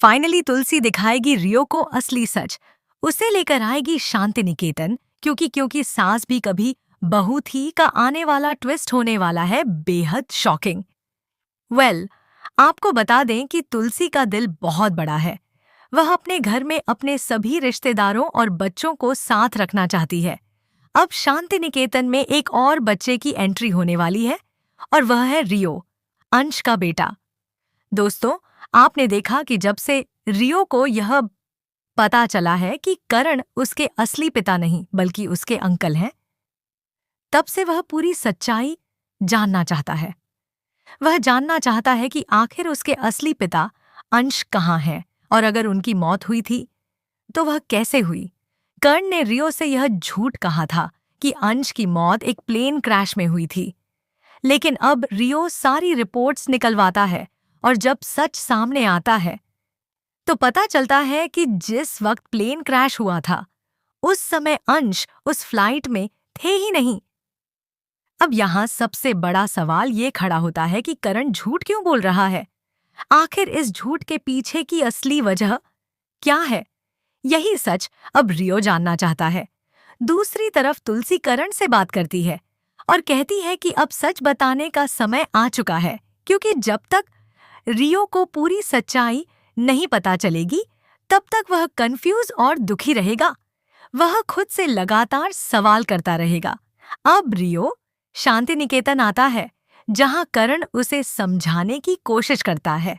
Finally तुलसी दिखाएगी रियो को असली सच। उसे लेकर आएगी शांति निकेतन, क्योंकि सास भी कभी बहू थी का आने वाला ट्विस्ट होने वाला है बेहद शॉकिंग। आपको बता दें कि तुलसी का दिल बहुत बड़ा है। वह अपने घर में अपने सभी रिश्तेदारों और बच्चों को साथ रखना चाहती है। अब शांति निकेतन में एक और बच्चे की एंट्री होने वाली है और वह है रियो, अंश का बेटा। दोस्तों, आपने देखा कि जब से रियो को यह पता चला है कि करण उसके असली पिता नहीं बल्कि उसके अंकल हैं, तब से वह पूरी सच्चाई जानना चाहता है। वह जानना चाहता है कि आखिर उसके असली पिता अंश कहाँ हैं और अगर उनकी मौत हुई थी तो वह कैसे हुई। कर्ण ने रियो से यह झूठ कहा था कि अंश की मौत एक प्लेन क्रैश में हुई थी, लेकिन अब रियो सारी रिपोर्ट्स निकलवाता है और जब सच सामने आता है तो पता चलता है कि जिस वक्त प्लेन क्रैश हुआ था उस समय अंश उस फ्लाइट में थे ही नहीं। अब यहाँ सबसे बड़ा सवाल ये खड़ा होता है कि करण झूठ क्यों बोल रहा है। आखिर इस झूठ के पीछे की असली वजह क्या है? यही सच अब रियो जानना चाहता है। दूसरी तरफ तुलसी करण से बात करती है और कहती है कि अब सच बताने का समय आ चुका है, क्योंकि जब तक रियो को पूरी सच्चाई नहीं पता चलेगी तब तक वह कंफ्यूज और दुखी रहेगा। वह खुद से लगातार सवाल करता रहेगा। अब रियो शांति निकेतन आता है जहां करण उसे समझाने की कोशिश करता है।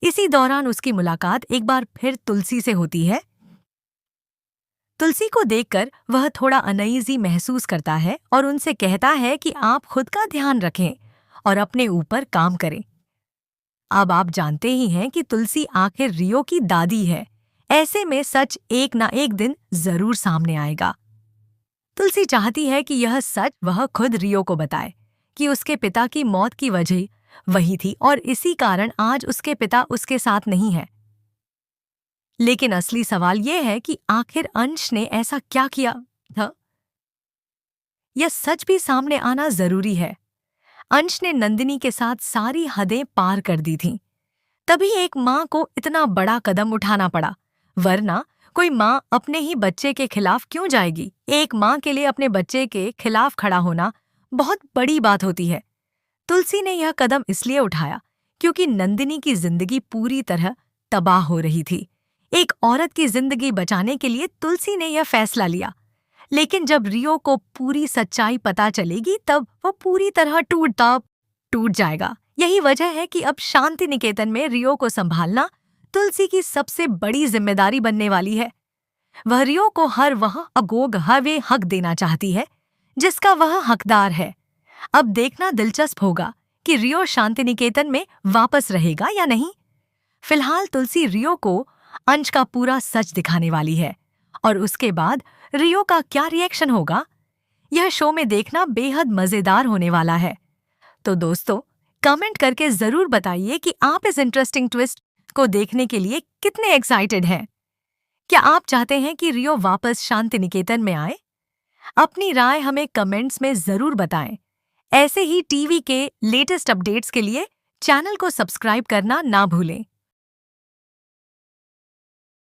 इसी दौरान उसकी मुलाकात एक बार फिर तुलसी से होती है। तुलसी को देखकर वह थोड़ा अनईजी महसूस करता है और उनसे कहता है कि आप खुद का ध्यान रखें और अपने ऊपर काम करें। अब आप जानते ही हैं कि तुलसी आखिर रियो की दादी है। ऐसे में सच एक ना एक दिन जरूर सामने आएगा। तुलसी चाहती है कि यह सच वह खुद रियो को बताए कि उसके पिता की मौत की वजह वही थी और इसी कारण आज उसके पिता उसके साथ नहीं है। लेकिन असली सवाल यह है कि आखिर अंश ने ऐसा क्या किया था? यह सच भी सामने आना जरूरी है। अंश ने नंदिनी के साथ सारी हदें पार कर दी थीं। तभी एक माँ को इतना बड़ा कदम उठाना पड़ा, वरना कोई माँ अपने ही बच्चे के खिलाफ क्यों जाएगी? एक माँ के लिए अपने बच्चे के खिलाफ खड़ा होना बहुत बड़ी बात होती है। तुलसी ने यह कदम इसलिए उठाया क्योंकि नंदिनी की जिंदगी पूरी तरह तबाह हो रही थी। एक औरत की जिंदगी बचाने के लिए तुलसी ने यह फैसला लिया। लेकिन जब रियो को पूरी सच्चाई पता चलेगी तब वो पूरी तरह टूट जाएगा। यही वजह है कि अब शांति निकेतन में रियो को संभालना तुलसी की सबसे बड़ी जिम्मेदारी बनने वाली है। वह रियो को हर वे हक देना चाहती है जिसका वह हकदार है। अब देखना दिलचस्प होगा कि रियो शांति निकेतन में वापस रहेगा या नहीं। फिलहाल तुलसी रियो को अंश का पूरा सच दिखाने वाली है और उसके बाद रियो का क्या रिएक्शन होगा, यह शो में देखना बेहद मजेदार होने वाला है। तो दोस्तों, कमेंट करके जरूर बताइए कि आप इस इंटरेस्टिंग ट्विस्ट को देखने के लिए कितने एक्साइटेड हैं। क्या आप चाहते हैं कि रियो वापस शांति निकेतन में आए? अपनी राय हमें कमेंट्स में जरूर बताएं। ऐसे ही टीवी के लेटेस्ट अपडेट्स के लिए चैनल को सब्सक्राइब करना ना भूलें।